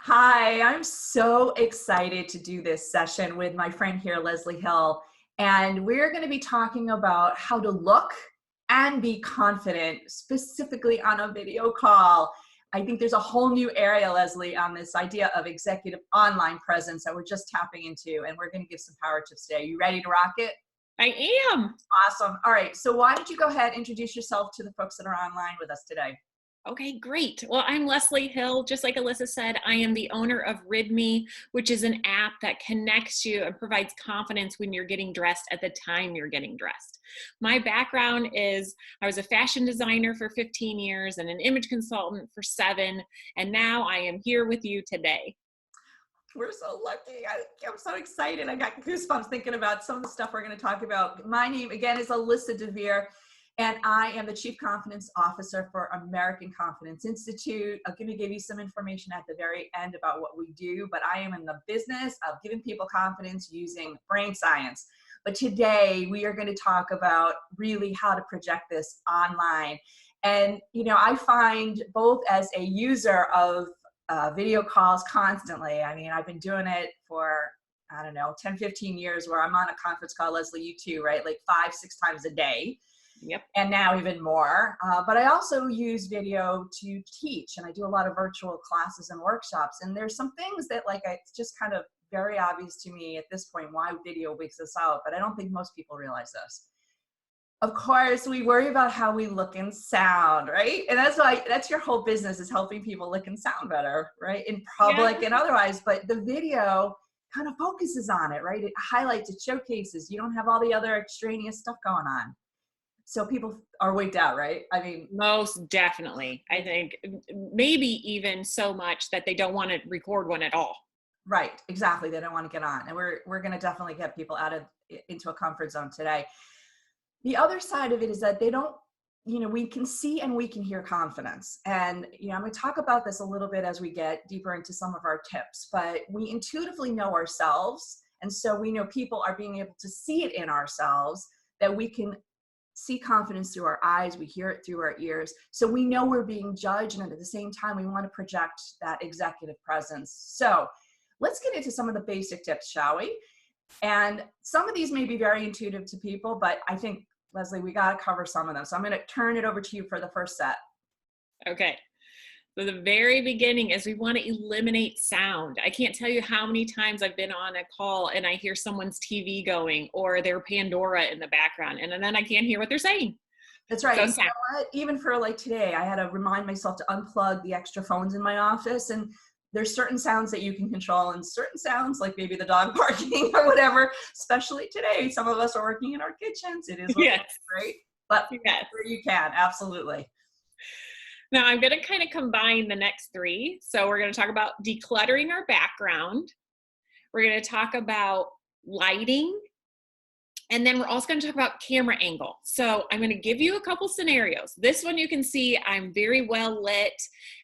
Hi, I'm so excited to do this session with my friend here, Leslee Hill. And we're going to be talking about how to look and be confident, specifically on a video call. I think there's a whole new area, Leslee, on this idea of executive online presence that we're just tapping into, and we're going to give some power tips today. You ready to rock it? I am. Awesome. All right. So why don't you go ahead and introduce yourself to the folks that are online with us today? Okay, great. Well, I'm Leslee Hill. Just like Alyssa said, I am the owner of RidMe, which is an app that connects you and provides confidence when you're getting dressed at the time you're getting dressed. My background is I was a fashion designer for 15 years and an image consultant for 7, and now I am here with you today. We're so lucky. I'm so excited. I got goosebumps thinking about some of the stuff we're going to talk about. My name, again, is Alyssa Dver, and I am the Chief Confidence Officer for American Confidence Institute. I'm going to give you some information at the very end about what we do, but I am in the business of giving people confidence using brain science. But today, we are going to talk about really how to project this online. And, I find both as a user of video calls constantly. I mean, I've been doing it for, I don't know, 10, 15 years where I'm on a conference call, Leslee, you too, right? Like 5, 6 times a day. Yep. And now even more. But I also use video to teach, and I do a lot of virtual classes and workshops. And there's some things that it's just kind of very obvious to me at this point why video wakes us out, but I don't think most people realize this. Of course, we worry about how we look and sound, right? And that's your whole business, is helping people look and sound better, right? In public and otherwise. But the video kind of focuses on it, right? It highlights, it showcases. You don't have all the other extraneous stuff going on. So people are wigged out, right? I mean, Most definitely. I think maybe even so much that they don't want to record one at all. Right, exactly. They don't want to get on. And we're going to definitely get people into a comfort zone today. The other side of it is that they don't, we can see and we can hear confidence. And, I'm going to talk about this a little bit as we get deeper into some of our tips, but we intuitively know ourselves. And so we know people are being able to see it in ourselves, that we can see confidence through our eyes, we hear it through our ears. So we know we're being judged, and at the same time, we want to project that executive presence. So let's get into some of the basic tips, shall we? And some of these may be very intuitive to people, but I think, Leslee, we got to cover some of them. So I'm going to turn it over to you for the first set. Okay. So the very beginning is we want to eliminate sound. I can't tell you how many times I've been on a call and I hear someone's TV going or their Pandora in the background, and then I can't hear what they're saying. That's right. So you know what? Even for today, I had to remind myself to unplug the extra phones in my office, and there's certain sounds that you can control and certain sounds, like maybe the dog barking or whatever, especially today. Some of us are working in our kitchens. It is what it is, right? But where you can, absolutely. Now I'm going to kind of combine the next 3. So we're going to talk about decluttering our background. We're going to talk about lighting. And then we're also going to talk about camera angle. So I'm going to give you a couple scenarios. This one you can see I'm very well lit.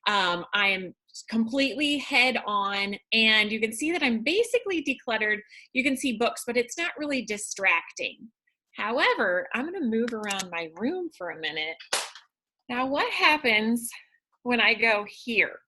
I am completely head on, and you can see that I'm basically decluttered. You can see books, but it's not really distracting. However, I'm going to move around my room for a minute. Now, what happens when I go here?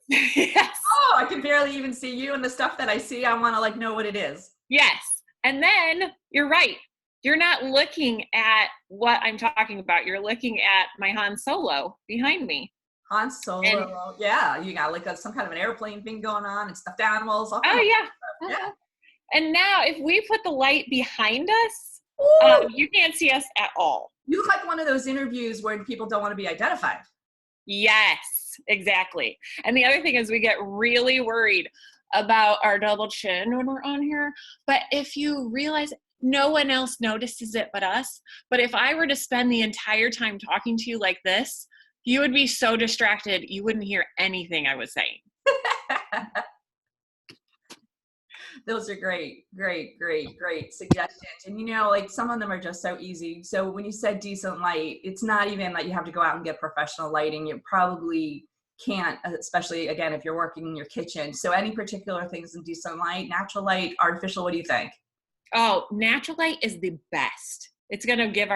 Yes. Oh, I can barely even see you, and the stuff that I see, I want to know what it is. Yes. And then you're right. You're not looking at what I'm talking about. You're looking at my Han Solo behind me. Han Solo, yeah. You got some kind of an airplane thing going on and stuffed animals. Oh, yeah. Yeah. And now if we put the light behind us, you can't see us at all. You look like one of those interviews where people don't want to be identified. Yes, exactly. And the other thing is we get really worried about our double chin when we're on here. But if you realize no one else notices it but us, but if I were to spend the entire time talking to you like this, you would be so distracted, you wouldn't hear anything I was saying. Those are great suggestions. And some of them are just so easy. So when you said decent light, it's not even like you have to go out and get professional lighting. You probably can't, especially again, if you're working in your kitchen. So any particular things in decent light, natural light, artificial, what do you think? Oh, natural light is the best. It's going to give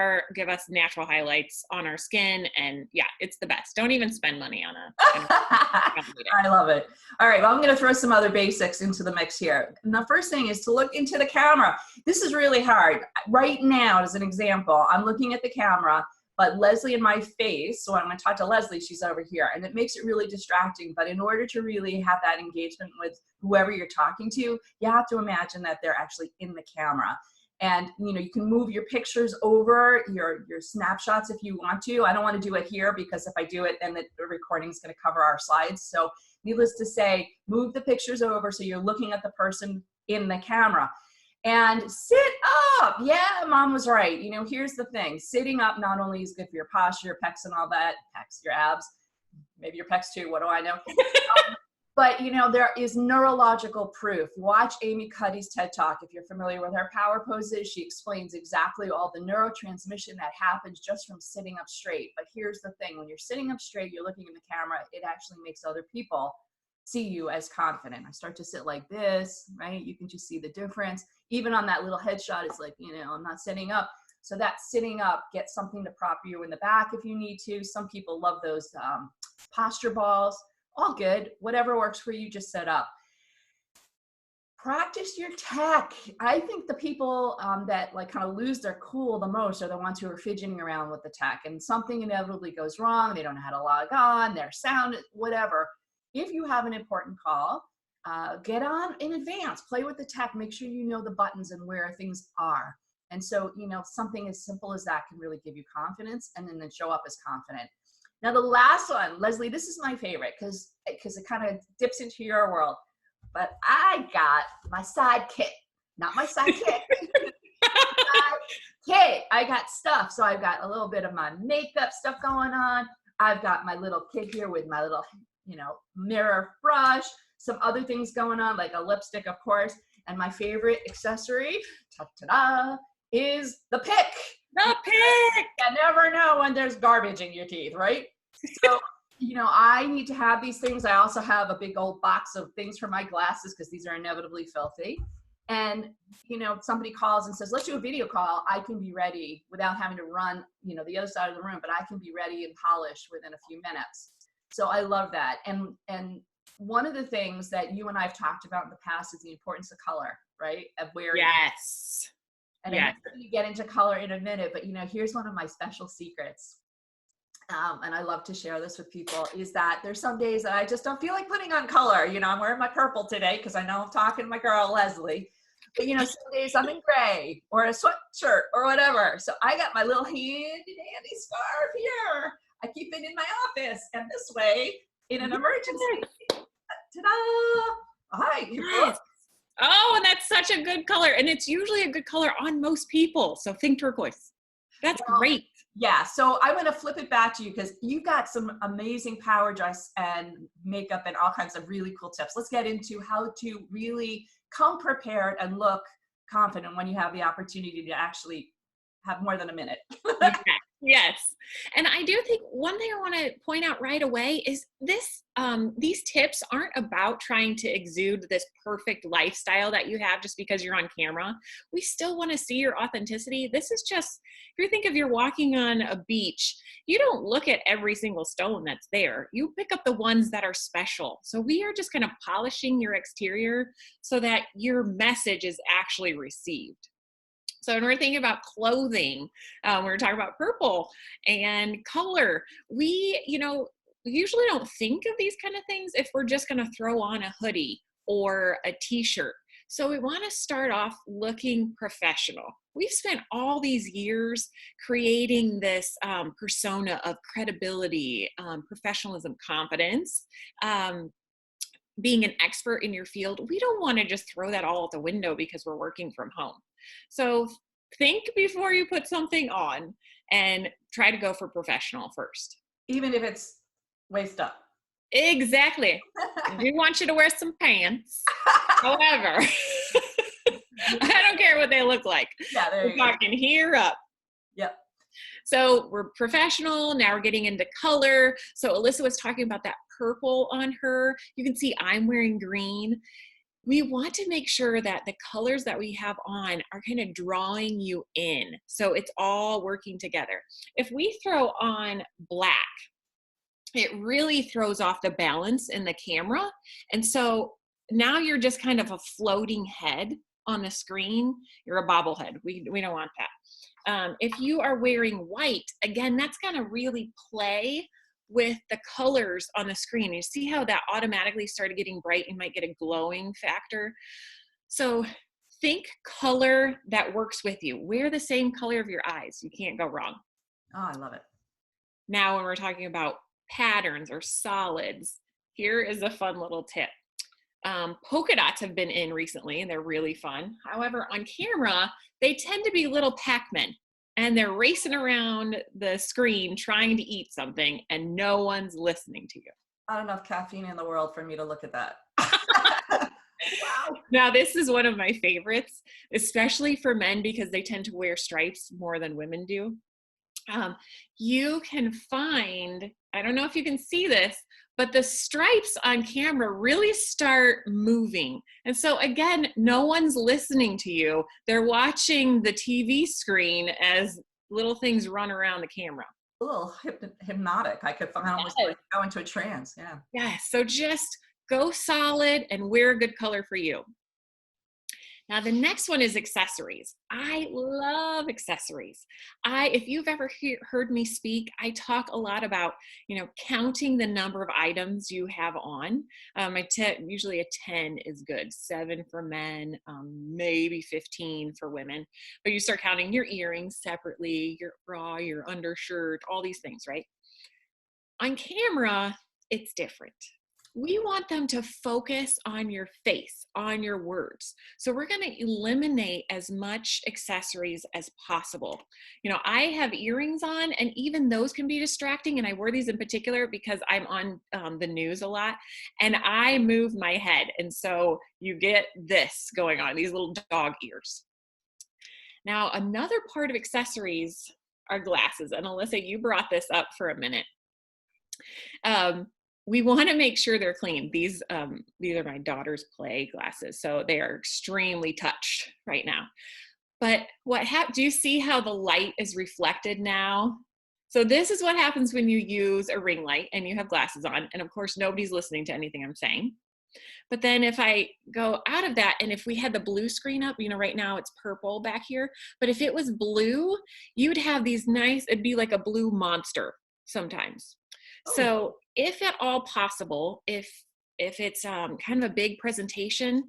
us natural highlights on our skin. And yeah, it's the best. Don't even spend money on I love it. All right. Well, I'm going to throw some other basics into the mix here. And the first thing is to look into the camera. This is really hard. Right now, as an example, I'm looking at the camera, but Leslee in my face, so when I'm going to talk to Leslee, she's over here, and it makes it really distracting. But in order to really have that engagement with whoever you're talking to, you have to imagine that they're actually in the camera. And you can move your pictures over, your snapshots if you want to. I don't want to do it here because if I do it, then the recording is going to cover our slides. So needless to say, move the pictures over so you're looking at the person in the camera. And sit up. Yeah, mom was right. Here's the thing. Sitting up not only is good for your posture, your pecs and all that, pecs, your abs, maybe your pecs too, what do I know? But there is neurological proof. Watch Amy Cuddy's TED Talk. If you're familiar with her power poses, she explains exactly all the neurotransmission that happens just from sitting up straight. But here's the thing. When you're sitting up straight, you're looking in the camera, it actually makes other people see you as confident. I start to sit like this, right? You can just see the difference. Even on that little headshot, it's like, I'm not sitting up. So that sitting up, get something to prop you in the back if you need to. Some people love those posture balls. All good. Whatever works for you, just set up. Practice your tech. I think the people that kind of lose their cool the most are the ones who are fidgeting around with the tech, and something inevitably goes wrong. They don't know how to log on, their sound, whatever. If you have an important call, get on in advance, play with the tech, make sure you know the buttons and where things are. And so, something as simple as that can really give you confidence and then show up as confident. Now, the last one, Leslee, this is my favorite because it kind of dips into your world. But I got my sidekick, not my sidekick. Sidekick. I got stuff. So I've got a little bit of my makeup stuff going on. I've got my little kit here with my little, mirror brush, some other things going on, like a lipstick, of course. And my favorite accessory, ta-da, is the pick. The pick. You never know when there's garbage in your teeth, right? So, I need to have these things. I also have a big old box of things for my glasses because these are inevitably filthy. And, somebody calls and says, let's do a video call. I can be ready without having to run, the other side of the room, but I can be ready and polished within a few minutes. So I love that. And one of the things that you and I have talked about in the past is the importance of color, right? Of where yes. And I'm going to get into color in a minute, but here's one of my special secrets. And I love to share this with people, is that there's some days that I just don't feel like putting on color. I'm wearing my purple today because I know I'm talking to my girl, Leslee. But, some days I'm in gray or a sweatshirt or whatever. So I got my little handy dandy scarf here. I keep it in my office. And this way, in an emergency, ta-da! Hi. Yes. Oh, and that's such a good color. And it's usually a good color on most people. So think turquoise. That's great. Yeah. So I'm going to flip it back to you because you've got some amazing power dress and makeup and all kinds of really cool tips. Let's get into how to really come prepared and look confident when you have the opportunity to actually have more than a minute. Yes. And I do think one thing I want to point out right away is these tips aren't about trying to exude this perfect lifestyle that you have just because you're on camera. We still want to see your authenticity. This is just, if you think of you're walking on a beach, you don't look at every single stone that's there. You pick up the ones that are special. So we are just kind of polishing your exterior so that your message is actually received. So when we're thinking about clothing, we're talking about purple and color, we usually don't think of these kind of things if we're just going to throw on a hoodie or a t-shirt. So we want to start off looking professional. We've spent all these years creating this persona of credibility, professionalism, confidence, being an expert in your field. We don't want to just throw that all out the window because we're working from home. So think before you put something on and try to go for professional first. Even if it's waist up. Exactly. We want you to wear some pants. However, I don't care what they look like. Yeah, we're talking here up. Yep. So we're professional. Now we're getting into color. So Alyssa was talking about that purple on her. You can see I'm wearing green. we want to make sure that the colors that we have on are kind of drawing you in. So it's all working together. If we throw on black, it really throws off the balance in the camera. And so now you're just kind of a floating head on the screen. You're a bobblehead. We don't want that. If you are wearing white, again, that's going to really play with the colors on the screen. You see how that automatically started getting bright and might get a glowing factor. So think color that works with you. Wear the same color of your eyes. You can't go wrong. Oh, I love it. Now, when we're talking about patterns or solids, here is a fun little tip. Polka dots have been in recently and they're really fun. However, on camera, they tend to be little Pac-Men and they're racing around the screen trying to eat something and no one's listening to you. Not enough caffeine in the world for me to look at that. Wow. Now, this is one of my favorites, especially for men because they tend to wear stripes more than women do. You can find, I don't know if you can see this, but the stripes on camera really start moving. And so again, no one's listening to you. They're watching the TV screen as little things run around the camera. A little hypnotic. I could almost like go into a trance. Yeah. Yeah. So just go solid and wear a good color for you. Now, the next one is accessories. I love accessories. If you've ever heard me speak, I talk a lot about, counting the number of items you have on. Usually a 10 is good, 7 for men, maybe 15 for women. But you start counting your earrings separately, your bra, your undershirt, all these things, right? On camera, it's different. We want them to focus on your face, on your words. So we're going to eliminate as much accessories as possible. I have earrings on and even those can be distracting. And I wear these in particular because I'm on the news a lot and I move my head. And so you get this going on, these little dog ears. Now, another part of accessories are glasses. And Alyssa, you brought this up for a minute. We want to make sure they're clean. These are my daughter's play glasses, so they are extremely touched right now. But do you see how the light is reflected now? So this is what happens when you use a ring light and you have glasses on. And of course, nobody's listening to anything I'm saying. But then if I go out of that, and if we had the blue screen up, right now it's purple back here, but if it was blue, you'd have these it'd be like a blue monster sometimes. So if at all possible, if it's kind of a big presentation,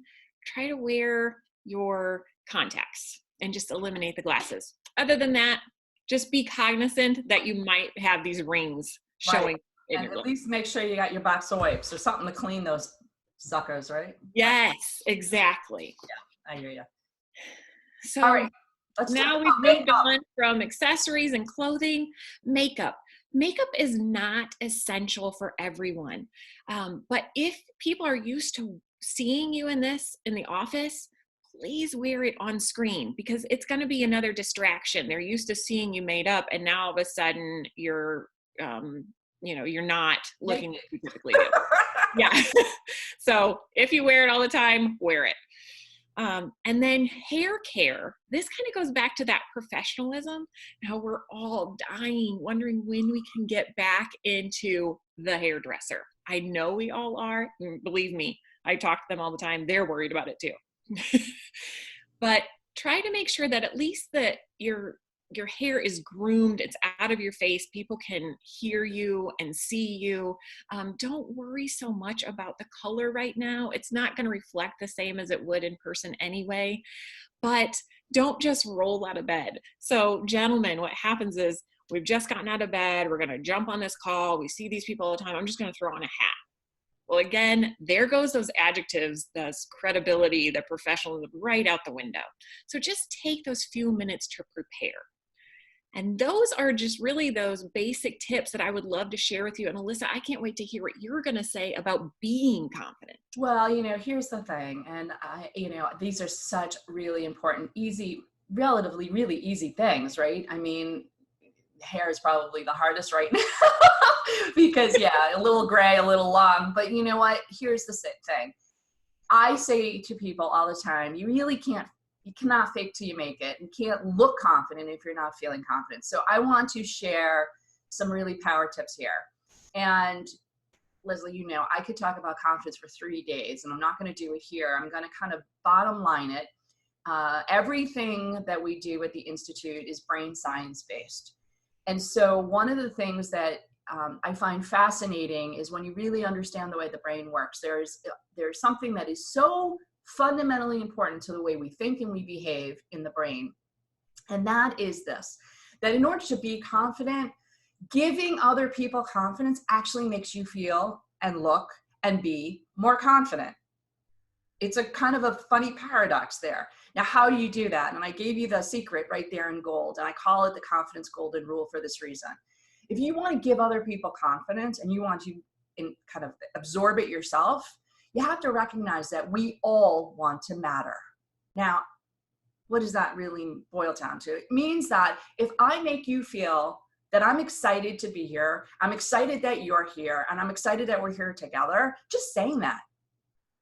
try to wear your contacts and just eliminate the glasses. Other than that, just be cognizant that you might have these rings showing. Right. And at least make sure you got your box of wipes or something to clean those suckers, right? Yes, exactly. Yeah, I hear you. So all right, now we've moved on from accessories and clothing, makeup. Makeup is not essential for everyone. But if people are used to seeing you in the office, please wear it on screen because it's going to be another distraction. They're used to seeing you made up and now all of a sudden you're not looking like you typically do. Yeah. So if you wear it all the time, wear it. And then hair care. This kind of goes back to that professionalism. Now we're all dying, wondering when we can get back into the hairdresser. I know we all are. Believe me, I talk to them all the time. They're worried about it too. But try to make sure that at least that your hair is groomed, it's out of your face, people can hear you and see you. Don't worry so much about the color right now. It's not going to reflect the same as it would in person anyway, but don't just roll out of bed. So gentlemen, what happens is we've just gotten out of bed, we're going to jump on this call, we see these people all the time, I'm just going to throw on a hat. Well, again, there goes those adjectives, those credibility, the professionalism right out the window. So just take those few minutes to prepare. And those are just really those basic tips that I would love to share with you. And Alyssa, I can't wait to hear what you're going to say about being confident. Well, here's the thing. And these are such really important, relatively really easy things, right? I mean, hair is probably the hardest right now because a little gray, a little long, but you know what? Here's the thing. I say to people all the time, you cannot fake till you make it. You can't look confident if you're not feeling confident. So I want to share some really power tips here. And Leslie, you know, I could talk about confidence for 3 days, and I'm not going to do it here. I'm going to kind of bottom line it. Everything that we do at the Institute is brain science based. And so one of the things that I find fascinating is when you really understand the way the brain works, there's something that is so fundamentally important to the way we think and we behave in the brain. And that is this, that in order to be confident, giving other people confidence actually makes you feel and look and be more confident. It's a kind of a funny paradox there. Now, how do you do that? And I gave you the secret right there in gold, and I call it the confidence golden rule for this reason. If you want to give other people confidence and you want to kind of absorb it yourself, you have to recognize that we all want to matter. Now, what does that really boil down to? It means that if I make you feel that I'm excited to be here, I'm excited that you're here, and I'm excited that we're here together, just saying that,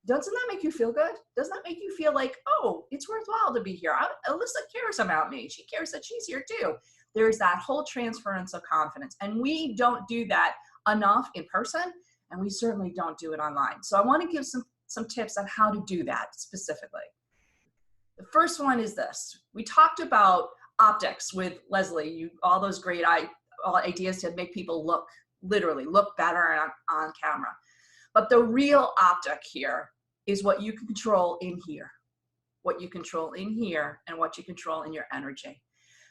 doesn't that make you feel good? Doesn't that make you feel like, oh, it's worthwhile to be here? Alyssa cares about me. She cares that she's here too. There's that whole transference of confidence. And we don't do that enough in person, and we certainly don't do it online. So I want to give some tips on how to do that specifically. The first one is this. We talked about optics with Leslie, all those great ideas to make people literally look better on camera. But the real optic here is what you can control in here, what you control in here, and what you control in your energy.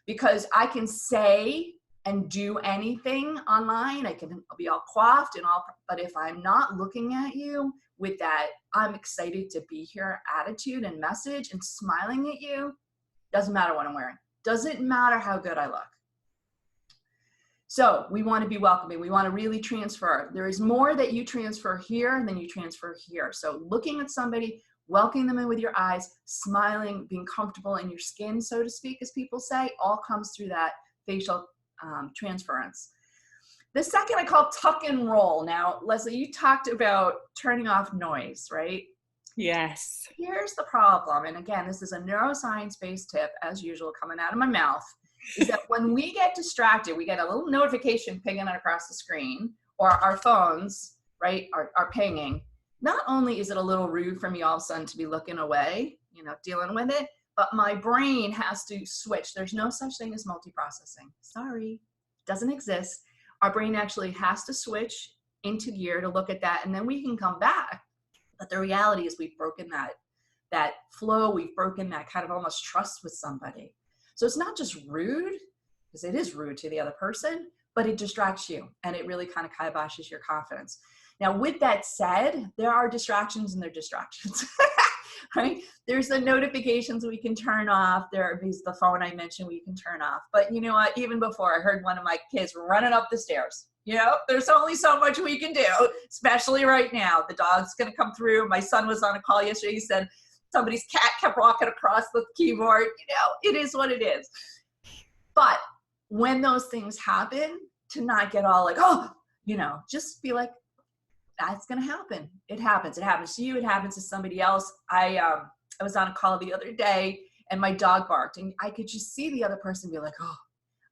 Because I can say and do anything online, I can be all coiffed and all, but if I'm not looking at you with that I'm excited to be here attitude and message and smiling at you, doesn't matter what I'm wearing. Doesn't matter how good I look. So we want to be welcoming. We want to really transfer. There is more that you transfer here than you transfer here. So looking at somebody, welcoming them in with your eyes, smiling, being comfortable in your skin, so to speak, as people say, all comes through that facial transference. The second I call tuck and roll. Now, Leslie, you talked about turning off noise, right? Yes. Here's the problem. And again, this is a neuroscience-based tip, as usual, coming out of my mouth, is that when we get distracted, we get a little notification pinging across the screen, or our phones, right, are pinging. Not only is it a little rude for me all of a sudden to be looking away, dealing with it, but my brain has to switch. There's no such thing as multiprocessing. Sorry, doesn't exist. Our brain actually has to switch into gear to look at that, and then we can come back. But the reality is we've broken that flow. We've broken that kind of almost trust with somebody. So it's not just rude, because it is rude to the other person, but it distracts you, and it really kind of kiboshes your confidence. Now, with that said, there are distractions and there are distractions, right? There's the notifications we can turn off. There's the phone I mentioned we can turn off. But you know what? Even before, I heard one of my kids running up the stairs. There's only so much we can do, especially right now. The dog's going to come through. My son was on a call yesterday. He said somebody's cat kept walking across the keyboard. It is what it is. But when those things happen, to not get all like, oh, just be like, that's going to happen. It happens. It happens to you. It happens to somebody else. I was on a call the other day and my dog barked and I could just see the other person be like, oh,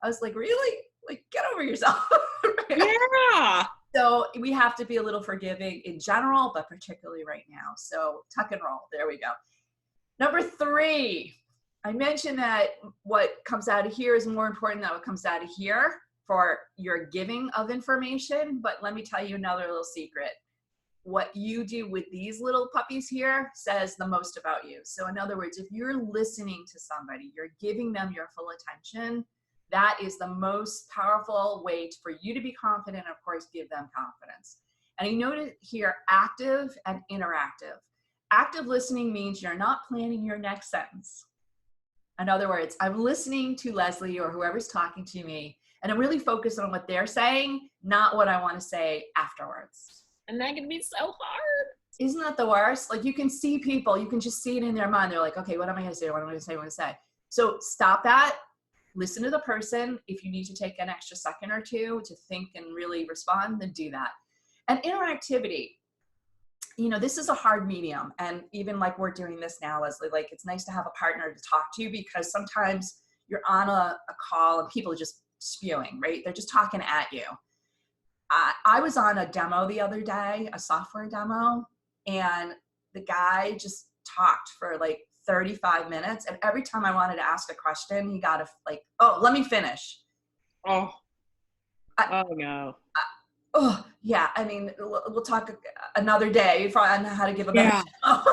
I was like, really? Like, get over yourself. Yeah. So we have to be a little forgiving in general, but particularly right now. So tuck and roll. There we go. Number 3, I mentioned that what comes out of here is more important than what comes out of here for your giving of information. But let me tell you another little secret. What you do with these little puppies here says the most about you. So in other words, if you're listening to somebody, you're giving them your full attention, that is the most powerful way for you to be confident and, of course, give them confidence. And you notice here, active and interactive. Active listening means you're not planning your next sentence. In other words, I'm listening to Leslie or whoever's talking to me, and I'm really focused on what they're saying, not what I want to say afterwards. And that can be so hard. Isn't that the worst? Like, you can see people, you can just see it in their mind. They're like, okay, what am I going to say? What am I going to say? What am I going to say? So stop that. Listen to the person. If you need to take an extra second or two to think and really respond, then do that. And interactivity. this is a hard medium. And even like we're doing this now, Leslie, like it's nice to have a partner to talk to, because sometimes you're on a call and people are just spewing, right? They're just talking at you. I was on a demo the other day, a software demo, and the guy just talked for like 35 minutes. And every time I wanted to ask a question, he got oh, let me finish. Oh, no. Oh, yeah. I mean, we'll talk another day on how to give a better demo.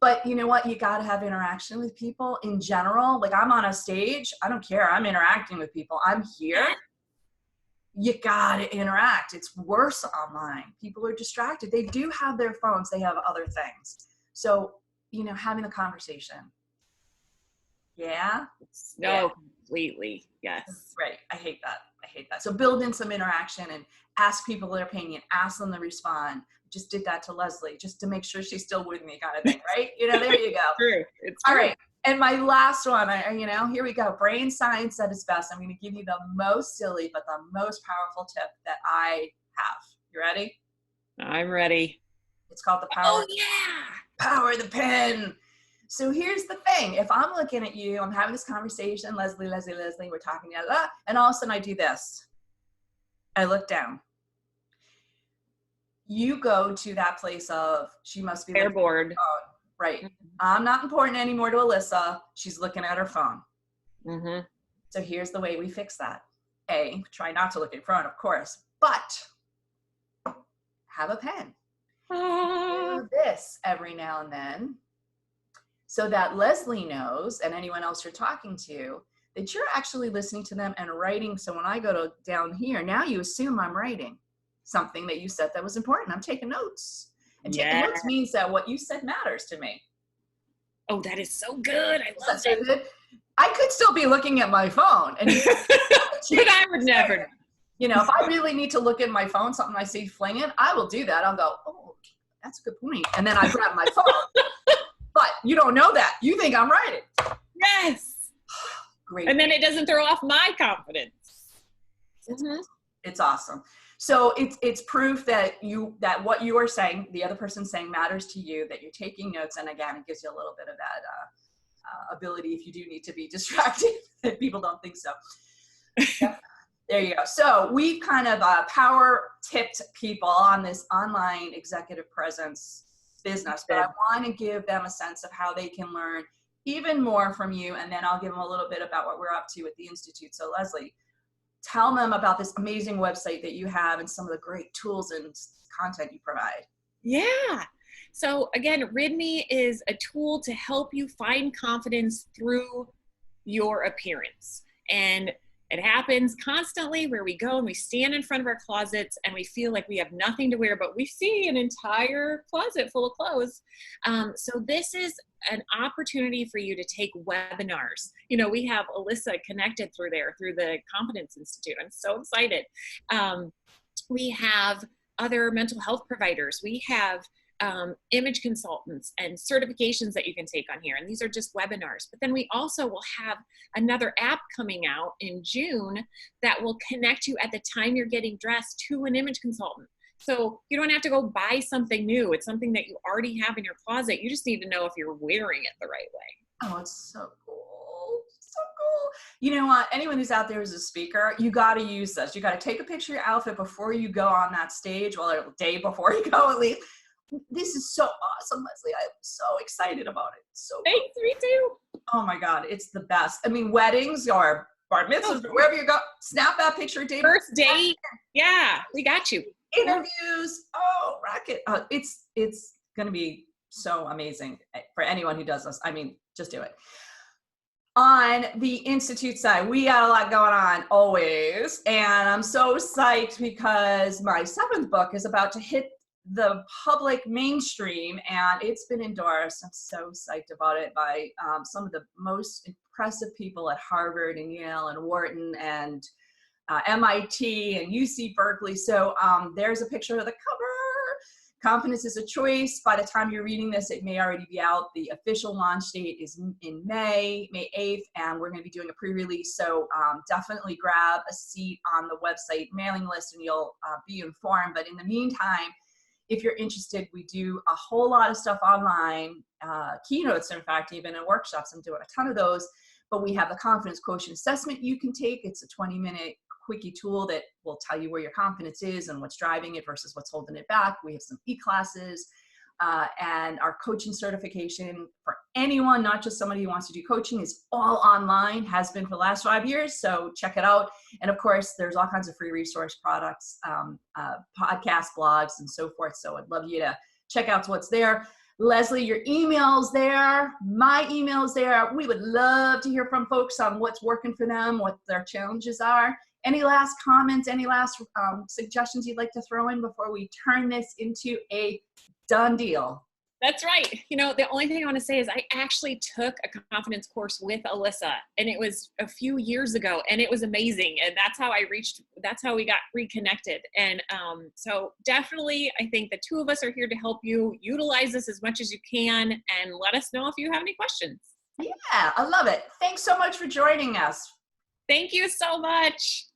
But you know what? You got to have interaction with people in general. Like I'm on a stage. I don't care. I'm interacting with people. I'm here. You got to interact. It's worse online. People are distracted. They do have their phones. They have other things. So, having the conversation. Yeah. No, completely. Yes. Right. I hate that. So build in some interaction and ask people their opinion, ask them to respond. Just did that to Leslie just to make sure she's still with me, kind of thing, right? There you go. True. It's true. All right. And my last one, here we go. Brain science at its best. I'm going to give you the most silly, but the most powerful tip that I have. You ready? I'm ready. It's called the power of the pen. So here's the thing. If I'm looking at you, I'm having this conversation, Leslie, we're talking, and all of a sudden I do this. I look down. You go to that place of, she must be bored. Right. I'm not important anymore to Alyssa. She's looking at her phone. Mm-hmm. So here's the way we fix that. A, try not to look in front, of course, but have a pen. Do this every now and then so that Leslie knows, and anyone else you're talking to, that you're actually listening to them and writing. So when I go down here, now you assume I'm writing something that you said that was important. I'm taking notes. And taking notes means that what you said matters to me. Oh, that is so good. I love that. I could still be looking at my phone. And but I would never. If I really need to look at my phone, something I see flinging, I will do that. I'll go, oh, that's a good point. And then I grab my phone. But you don't know that. You think I'm writing. Yes. Great. And then it doesn't throw off my confidence. It's awesome. So it's proof that what you are saying, the other person's saying, matters to you, that you're taking notes. And again, it gives you a little bit of that ability if you do need to be distracted. People don't think so. Yeah. There you go. So we've kind of power tipped people on this online executive presence business, but I want to give them a sense of how they can learn even more from you. And then I'll give them a little bit about what we're up to at the Institute. So Leslie, tell them about this amazing website that you have and some of the great tools and content you provide. Yeah. So again, RidMe is a tool to help you find confidence through your appearance. And it happens constantly where we go and we stand in front of our closets and we feel like we have nothing to wear, but we see an entire closet full of clothes. So this is an opportunity for you to take webinars. We have Alyssa connected through the Confidence Institute. I'm so excited. We have other mental health providers. We have image consultants and certifications that you can take on here. And these are just webinars. But then we also will have another app coming out in June that will connect you at the time you're getting dressed to an image consultant. So you don't have to go buy something new. It's something that you already have in your closet. You just need to know if you're wearing it the right way. Oh, it's so cool. So cool. You know what? Anyone who's out there as a speaker, you got to use this. You got to take a picture of your outfit before you go on that stage, well, a day before you go at least. This is so awesome, Leslie. I'm so excited about it. So thanks, me too. Oh my God, it's the best. I mean, weddings or bar mitzvahs, wherever you go, snap that picture. First date. Yeah, we got you. Interviews. Oh, rocket. It's going to be so amazing for anyone who does this. I mean, just do it. On the Institute side, we got a lot going on always. And I'm so psyched because my 7th book is about to hit the public mainstream and it's been endorsed. I'm so psyched about it by some of the most impressive people at Harvard and Yale and Wharton and MIT and UC Berkeley. So there's a picture of the cover. Confidence is a choice. By the time you're reading this, it may already be out. The official launch date is in May 8th, and we're going to be doing a pre-release. So definitely grab a seat on the website mailing list and you'll be informed. But in the meantime, if you're interested, we do a whole lot of stuff online, keynotes, in fact, even in workshops. I'm doing a ton of those. But we have the confidence quotient assessment you can take. It's a 20-minute quickie tool that will tell you where your confidence is and what's driving it versus what's holding it back. We have some e-classes, and our coaching certification for anyone, not just somebody who wants to do coaching, is all online, has been for the last 5 years. So check it out. And of course, there's all kinds of free resource products, podcasts, blogs, and so forth. So I'd love you to check out what's there. Leslee, your email's there. My email's there. We would love to hear from folks on what's working for them, what their challenges are. Any last comments, any last suggestions you'd like to throw in before we turn this into a done deal? That's right. The only thing I want to say is I actually took a confidence course with Alyssa, and it was a few years ago, and it was amazing. And that's how we got reconnected. And so definitely, I think the two of us are here to help you utilize this as much as you can, and let us know if you have any questions. Yeah, I love it. Thanks so much for joining us. Thank you so much.